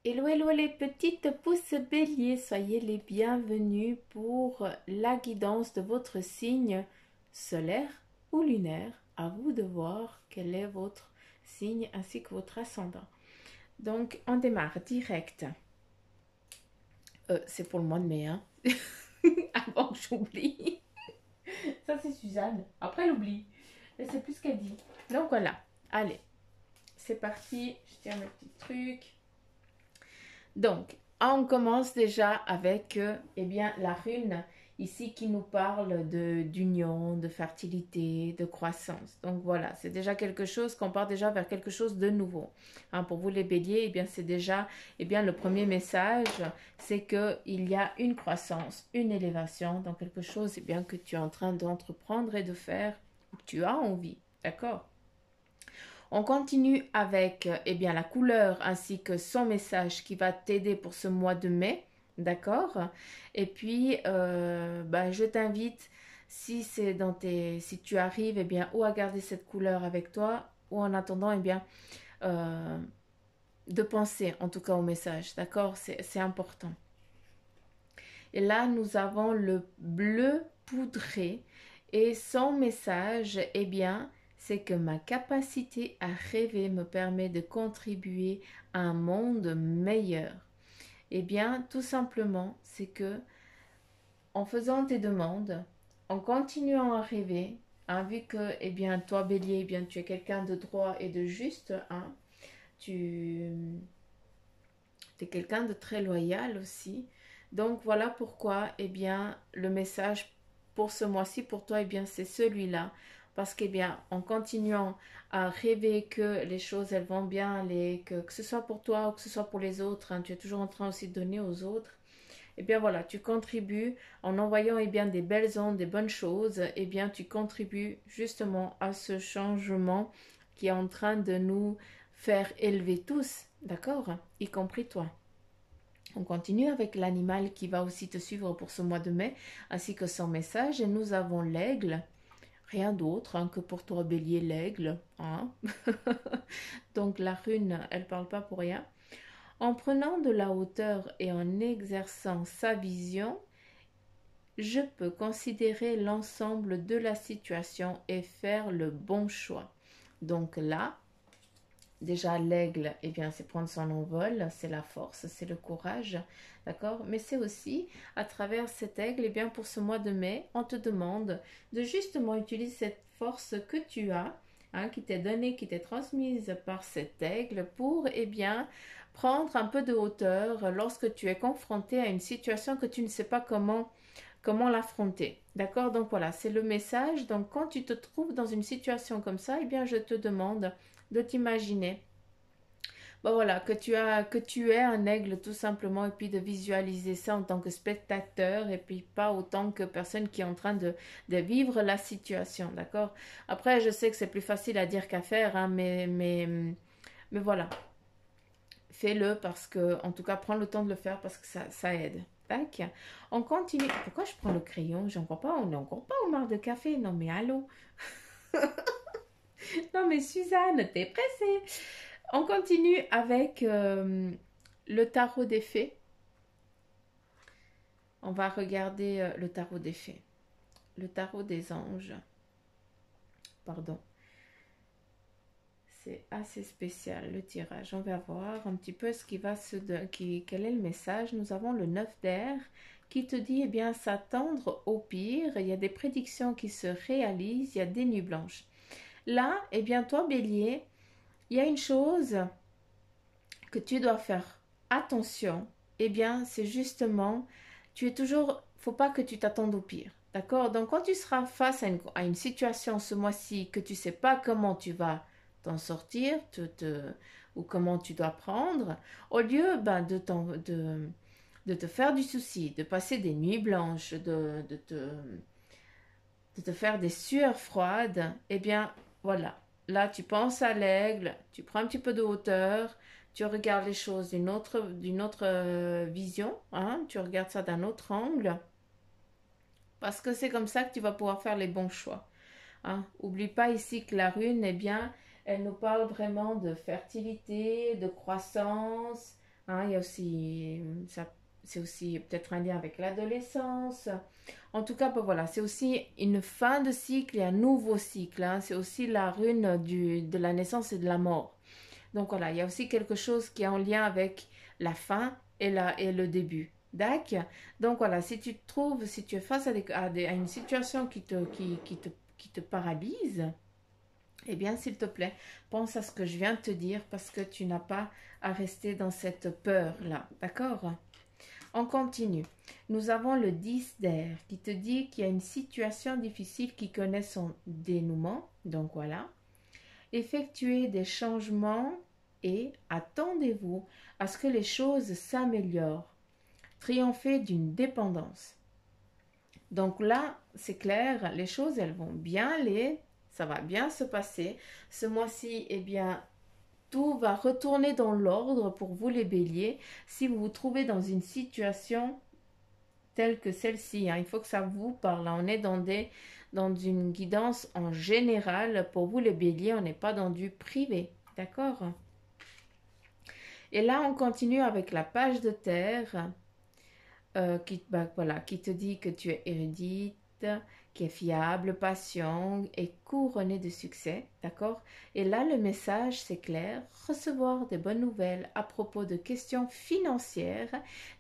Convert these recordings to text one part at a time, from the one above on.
Hello, hello les petites pousses béliers, soyez les bienvenus pour la guidance de votre signe solaire ou lunaire. À vous de voir quel est votre signe ainsi que votre ascendant. Donc, on démarre direct. C'est pour le mois de mai, hein. Avant que j'oublie. Ça, c'est Suzanne. Après, elle oublie. Mais c'est plus ce qu'elle dit. Donc, voilà. Allez, c'est parti. Je tiens mes petits trucs. Donc, on commence déjà avec eh bien, la rune ici qui nous parle d'union, de fertilité, de croissance. Donc voilà, c'est déjà quelque chose qu'on part déjà vers quelque chose de nouveau. Hein, pour vous les béliers, eh bien, c'est déjà le premier message, c'est qu'il y a une croissance, une élévation dans quelque chose eh bien, que tu es en train d'entreprendre et de faire, que tu as envie. D'accord ? On continue avec eh bien, la couleur ainsi que son message qui va t'aider pour ce mois de mai. D'accord? Et puis, je t'invite, si tu arrives, eh bien, ou à garder cette couleur avec toi, ou en attendant, eh bien, euh, de penser en tout cas au message. D'accord? C'est important. Et là, nous avons le bleu poudré. Et son message, eh bien, c'est que ma capacité à rêver me permet de contribuer à un monde meilleur. Eh bien, tout simplement, c'est que en faisant tes demandes, en continuant à rêver, hein, vu que, eh bien, toi, Bélier, eh bien, tu es quelqu'un de droit et de juste, hein, tu es quelqu'un de très loyal aussi. Donc, voilà pourquoi, eh bien, le message pour ce mois-ci, pour toi, eh bien, c'est celui-là. Parce que, eh bien, en continuant à rêver que les choses, elles vont bien, que ce soit pour toi ou que ce soit pour les autres, hein, tu es toujours en train aussi de donner aux autres, eh bien voilà, tu contribues en envoyant eh bien, des belles ondes, des bonnes choses, eh bien tu contribues justement à ce changement qui est en train de nous faire élever tous, d'accord? Y compris toi. On continue avec l'animal qui va aussi te suivre pour ce mois de mai, ainsi que son message. Et nous avons l'aigle. Rien d'autre hein, que pour toi, bélier, l'aigle. Hein. Donc la rune, elle parle pas pour rien. En prenant de la hauteur et en exerçant sa vision, je peux considérer l'ensemble de la situation et faire le bon choix. Donc là, déjà l'aigle, eh bien, c'est prendre son envol, c'est la force, c'est le courage, d'accord? Mais c'est aussi, à travers cet aigle, eh bien, pour ce mois de mai, on te demande de justement utiliser cette force que tu as, hein, qui t'est donnée, qui t'est transmise par cet aigle, pour, eh bien, prendre un peu de hauteur lorsque tu es confronté à une situation que tu ne sais pas comment l'affronter. D'accord? Donc voilà, c'est le message. Donc quand tu te trouves dans une situation comme ça, eh bien je te demande de t'imaginer. Bon voilà, que tu es un aigle tout simplement et puis de visualiser ça en tant que spectateur et puis pas autant que personne qui est en train de vivre la situation, d'accord? Après, je sais que c'est plus facile à dire qu'à faire, hein, mais voilà, fais-le parce que, en tout cas, prends le temps de le faire parce que ça aide. Tac. On continue. Pourquoi je prends le crayon? J'en crois pas. On n'est encore pas au mar de café. Non, mais allô? Non, mais Suzanne, t'es pressée. On continue avec le tarot des fées. On va regarder le tarot des fées. Le tarot des anges. Pardon. C'est assez spécial le tirage. On va voir un petit peu quel est le message. Nous avons le 9 d'air qui te dit eh bien s'attendre au pire. Il y a des prédictions qui se réalisent. Il y a des nuits blanches. Là, eh bien toi Bélier, il y a une chose que tu dois faire attention. Eh bien c'est justement, faut pas que tu t'attendes au pire. D'accord? Donc quand tu seras face à une situation ce mois-ci que tu sais pas comment tu vas t'en sortir ou comment tu dois prendre, au lieu de te faire du souci, de passer des nuits blanches, de te faire des sueurs froides, eh bien voilà, là tu penses à l'aigle, tu prends un petit peu de hauteur, tu regardes les choses d'une autre vision, hein, tu regardes ça d'un autre angle, parce que c'est comme ça que tu vas pouvoir faire les bons choix. Hein. Oublie pas ici que la rune, eh bien, elle nous parle vraiment de fertilité, de croissance, Hein, il y a aussi, ça, c'est aussi peut-être un lien avec l'adolescence. En tout cas, ben voilà, c'est aussi une fin de cycle et un nouveau cycle. Hein. C'est aussi la rune de la naissance et de la mort. Donc voilà, il y a aussi quelque chose qui est en lien avec la fin et le début. D'accord. Donc voilà, si tu te trouves, si tu es face à une situation qui te paralyse, eh bien, s'il te plaît, pense à ce que je viens de te dire parce que tu n'as pas à rester dans cette peur-là. D'accord? On continue. Nous avons le 10 d'air qui te dit qu'il y a une situation difficile qui connaît son dénouement. Donc voilà. Effectuez des changements et attendez-vous à ce que les choses s'améliorent. Triompher d'une dépendance. Donc là, c'est clair, les choses, elles vont bien aller, ça va bien se passer. Ce mois-ci, eh bien, tout va retourner dans l'ordre pour vous les béliers. Si vous vous trouvez dans une situation telle que celle-ci, hein, il faut que ça vous parle. On est dans une guidance en général. Pour vous les béliers, on n'est pas dans du privé. D'accord? Et là, on continue avec la page de terre. Qui te dit que tu es érudite, qui est fiable, patient et couronné de succès, d'accord? Et là, le message, c'est clair, recevoir des bonnes nouvelles à propos de questions financières,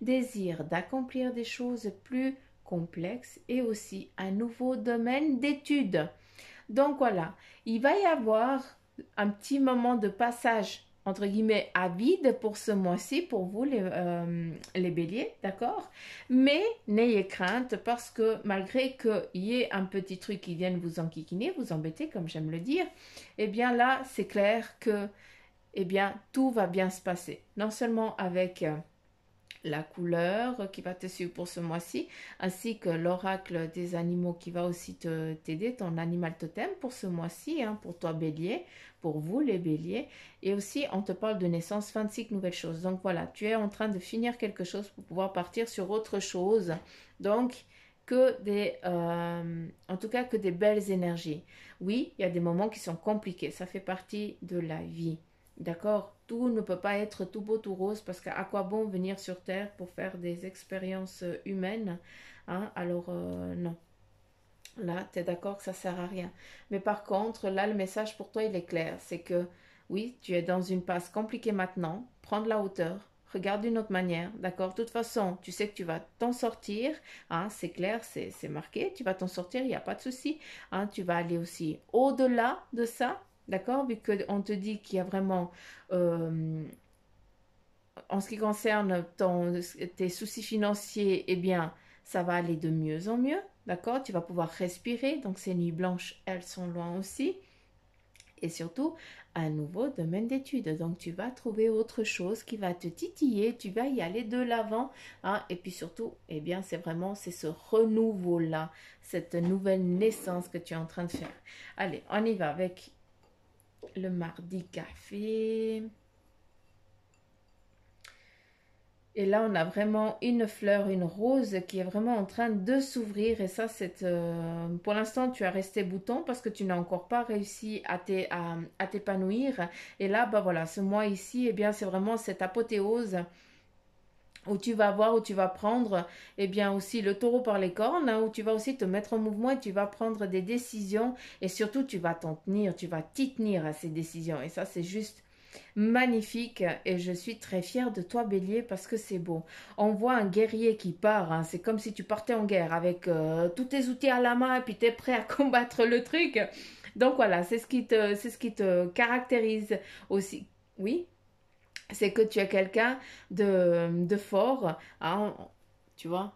désir d'accomplir des choses plus complexes et aussi un nouveau domaine d'études. Donc voilà, il va y avoir un petit moment de passage entre guillemets à vide pour ce mois-ci pour vous les béliers, d'accord? Mais n'ayez crainte parce que malgré qu'il y ait un petit truc qui vienne vous enquiquiner, vous embêter comme j'aime le dire, eh bien là c'est clair que eh bien tout va bien se passer. Non seulement avec la couleur qui va te suivre pour ce mois-ci, ainsi que l'oracle des animaux qui va aussi t'aider, ton animal totem pour ce mois-ci, hein, pour toi bélier, pour vous les béliers, et aussi on te parle de naissance, fin de cycle, nouvelle chose. Donc voilà, tu es en train de finir quelque chose pour pouvoir partir sur autre chose. Donc en tout cas que des belles énergies. Oui, il y a des moments qui sont compliqués, ça fait partie de la vie. D'accord? Tout ne peut pas être tout beau, tout rose, parce qu'à quoi bon venir sur Terre pour faire des expériences humaines, hein? Alors, non. Là, tu es d'accord que ça sert à rien. Mais par contre, là, le message pour toi, il est clair. C'est que, oui, tu es dans une passe compliquée maintenant. Prends de la hauteur. Regarde d'une autre manière, d'accord? De toute façon, tu sais que tu vas t'en sortir, hein, c'est clair, c'est marqué, tu vas t'en sortir, il n'y a pas de souci, hein, tu vas aller aussi au-delà de ça, d'accord? Vu qu'on te dit qu'il y a vraiment, en ce qui concerne tes soucis financiers, eh bien, ça va aller de mieux en mieux, d'accord? Tu vas pouvoir respirer, donc ces nuits blanches, elles sont loin aussi. Et surtout, un nouveau domaine d'études. Donc, tu vas trouver autre chose qui va te titiller, tu vas y aller de l'avant. Hein, et puis surtout, eh bien, c'est ce renouveau-là, cette nouvelle naissance que tu es en train de faire. Allez, on y va avec le mardi café. Et là, on a vraiment une fleur, une rose qui est vraiment en train de s'ouvrir. Et ça, pour l'instant, tu as resté bouton parce que tu n'as encore pas réussi à t'épanouir. Et là, bah voilà, ce mois ici, eh bien, c'est vraiment cette apothéose où tu vas voir, où tu vas prendre, eh bien, aussi le taureau par les cornes, hein, où tu vas aussi te mettre en mouvement et tu vas prendre des décisions. Et surtout, tu vas t'en tenir, tu vas t'y tenir à ces décisions. Et ça, c'est juste magnifique et je suis très fière de toi Bélier parce que c'est beau. On voit un guerrier qui part, hein. C'est comme si tu partais en guerre avec tous tes outils à la main et puis tu es prêt à combattre le truc. Donc voilà, c'est ce qui te caractérise aussi. Oui, c'est que tu es quelqu'un de fort, hein. Tu vois,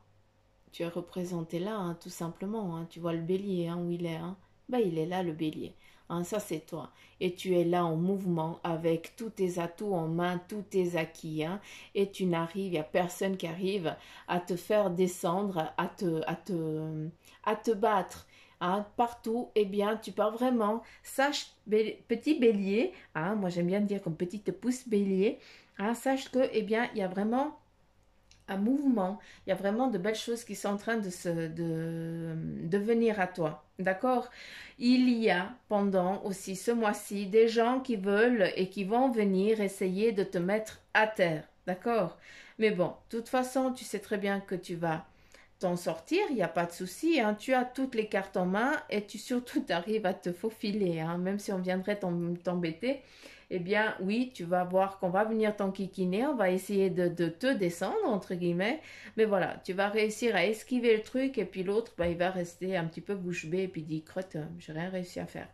tu es représenté là, hein, tout simplement, hein. Tu vois le bélier, hein, où il est, hein. Ben, il est là, le bélier. Hein, ça, c'est toi. Et tu es là en mouvement avec tous tes atouts en main, tous tes acquis. Hein, et tu n'arrives, il n'y a personne qui arrive à te faire descendre, à te battre. Hein, partout, eh bien, tu pars vraiment. Sache, petit bélier, hein, moi j'aime bien dire comme petite pouce bélier, hein, sache que, eh bien, il y a vraiment un mouvement, il y a vraiment de belles choses qui sont en train de venir à toi. D'accord? Il y a pendant aussi ce mois-ci des gens qui veulent et qui vont venir essayer de te mettre à terre. d'accord? Mais bon, de toute façon, tu sais très bien que tu vas t'en sortir, il n'y a pas de souci, hein. Tu as toutes les cartes en main et tu surtout arrives à te faufiler, hein. Même si on viendrait t'embêter, eh bien oui, tu vas voir qu'on va venir t'enquiquiner, on va essayer de te descendre, entre guillemets, mais voilà, tu vas réussir à esquiver le truc et puis l'autre, bah, il va rester un petit peu bouche bée et puis dit, crotte, j'ai rien réussi à faire.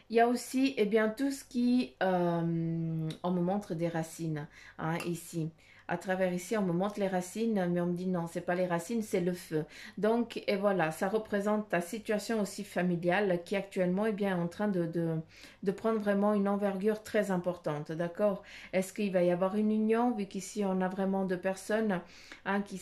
Il y a aussi, eh bien, tout ce qui, on me montre des racines, hein, ici. À travers ici, on me montre les racines, mais on me dit non, c'est pas les racines, c'est le feu. Donc, et voilà, ça représente ta situation aussi familiale qui actuellement, eh bien, est en train de prendre vraiment une envergure très importante, d'accord? Est-ce qu'il va y avoir une union, vu qu'ici, on a vraiment deux personnes, hein, qui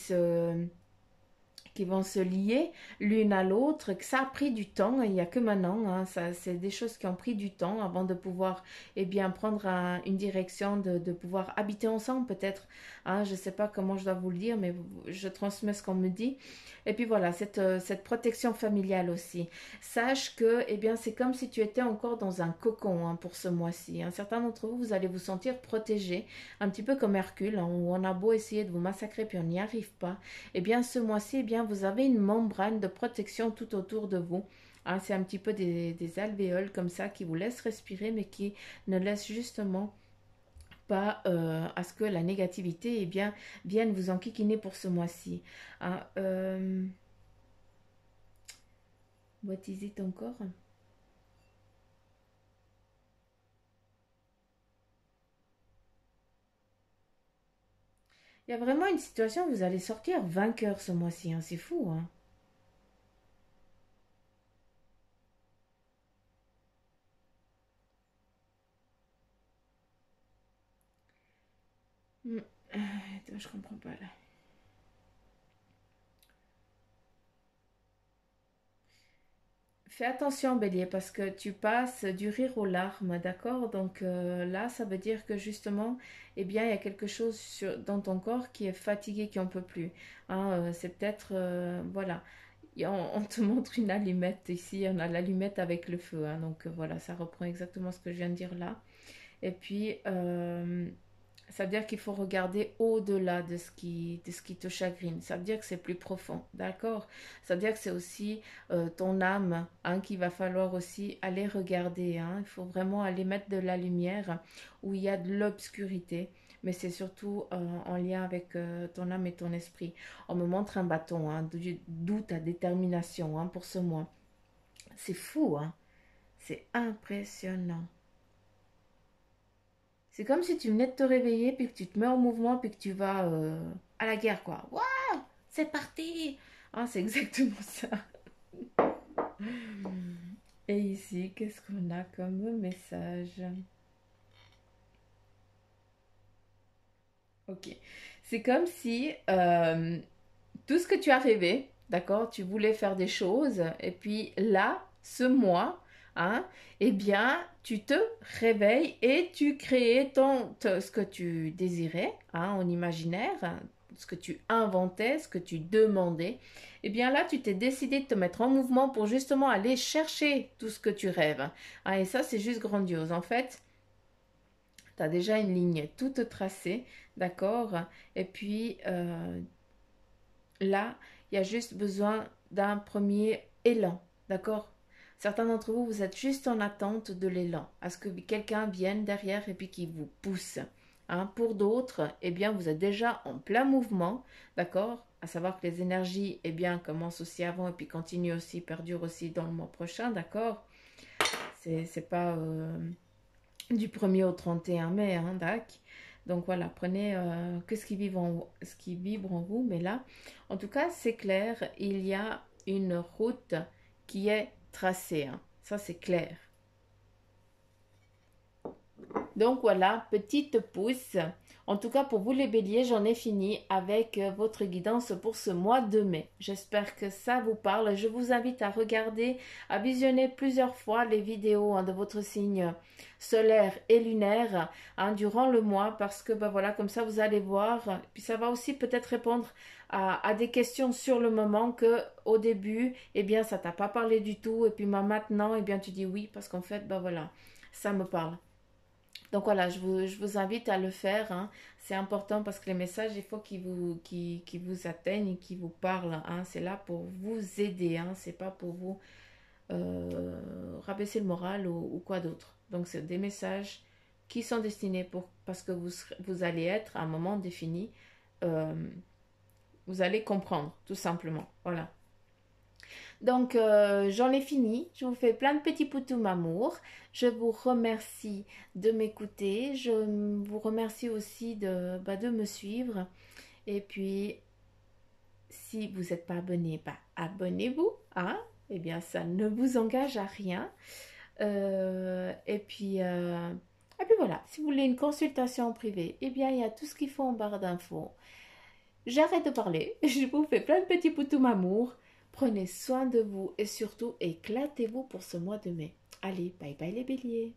vont se lier l'une à l'autre, que ça a pris du temps, il n'y a que maintenant, hein, ça, c'est des choses qui ont pris du temps avant de pouvoir eh bien, prendre une direction, de pouvoir habiter ensemble peut-être, hein, je ne sais pas comment je dois vous le dire, mais je transmets ce qu'on me dit. Et puis voilà, cette protection familiale aussi. Sache que eh bien, c'est comme si tu étais encore dans un cocon, hein, pour ce mois-ci. Hein. Certains d'entre vous, vous allez vous sentir protégés, un petit peu comme Hercule, hein, où on a beau essayer de vous massacrer, puis on n'y arrive pas. Eh bien, ce mois-ci, eh bien, vous avez une membrane de protection tout autour de vous. Hein, c'est un petit peu des alvéoles comme ça qui vous laissent respirer, mais qui ne laissent justement pas à ce que la négativité eh bien, vienne vous enquiquiner pour ce mois-ci. Hein, what is it encore? Il y a vraiment une situation où vous allez sortir vainqueur ce mois-ci. Hein, c'est fou, hein. Hmm. Attends, je comprends pas là. Fais attention, Bélier, parce que tu passes du rire aux larmes, d'accord? Donc là, ça veut dire que justement, eh bien, il y a quelque chose dans ton corps qui est fatigué, qui en peut plus. Hein, c'est peut-être, voilà, on te montre une allumette ici, on a l'allumette avec le feu. Hein, donc voilà, ça reprend exactement ce que je viens de dire là. Et puis, ça veut dire qu'il faut regarder au-delà de ce qui te chagrine. Ça veut dire que c'est plus profond, d'accord? Ça veut dire que c'est aussi ton âme, hein, qu'il va falloir aussi aller regarder. Hein. Il faut vraiment aller mettre de la lumière où il y a de l'obscurité. Mais c'est surtout en lien avec ton âme et ton esprit. On me montre un bâton, hein, d'où ta détermination, hein, pour ce mois. C'est fou, hein? C'est impressionnant. C'est comme si tu venais de te réveiller, puis que tu te mets en mouvement, puis que tu vas à la guerre, quoi. Waouh, c'est parti! Ah, c'est exactement ça. Et ici, qu'est-ce qu'on a comme message? Ok. C'est comme si tout ce que tu as rêvé, d'accord, tu voulais faire des choses, et puis là, ce mois, hein, eh bien, tu te réveilles et tu crées ce que tu désirais, hein, en imaginaire, hein, ce que tu inventais, ce que tu demandais. Eh bien là, tu t'es décidé de te mettre en mouvement pour justement aller chercher tout ce que tu rêves. Hein, et ça, c'est juste grandiose. En fait, tu as déjà une ligne toute tracée, d'accord? Et puis, là, il y a juste besoin d'un premier élan, d'accord? Certains d'entre vous, vous êtes juste en attente de l'élan, à ce que quelqu'un vienne derrière et puis qui vous pousse. Hein. Pour d'autres, eh bien, vous êtes déjà en plein mouvement, d'accord? À savoir que les énergies, eh bien, commencent aussi avant et puis continuent aussi, perdurent aussi dans le mois prochain, d'accord? C'est pas du 1er au 31 mai, hein, d'accord? Donc voilà, prenez que ce qui vibre en vous. Mais là, en tout cas, c'est clair, il y a une route qui est tracée. Hein. Ça, c'est clair. Donc voilà, petite pouce. En tout cas, pour vous les béliers, j'en ai fini avec votre guidance pour ce mois de mai. J'espère que ça vous parle. Je vous invite à regarder, à visionner plusieurs fois les vidéos, hein, de votre signe solaire et lunaire, hein, durant le mois parce que ben voilà, comme ça vous allez voir. Puis ça va aussi peut-être répondre à des questions sur le moment que au début, eh bien, ça t'a pas parlé du tout. Et puis maintenant, eh bien, tu dis oui parce qu'en fait, ben voilà, ça me parle. Donc voilà, je vous invite à le faire, hein. C'est important parce que les messages, il faut qu'ils vous atteignent et qu'ils vous parlent, hein. C'est là pour vous aider, hein. C'est pas pour vous rabaisser le moral ou quoi d'autre. Donc c'est des messages qui sont destinés parce que vous allez être à un moment défini, euh, vous allez comprendre, tout simplement. Voilà. Donc, j'en ai fini. Je vous fais plein de petits poutous amour. Je vous remercie de m'écouter. Je vous remercie aussi de me suivre. Et puis, si vous n'êtes pas abonné, bah, abonnez-vous. Hein? Eh bien, ça ne vous engage à rien. Et puis voilà, si vous voulez une consultation en privé, eh bien, il y a tout ce qu'il faut en barre d'infos. J'arrête de parler, je vous fais plein de petits poutous amour. Prenez soin de vous et surtout éclatez-vous pour ce mois de mai. Allez, bye bye les béliers.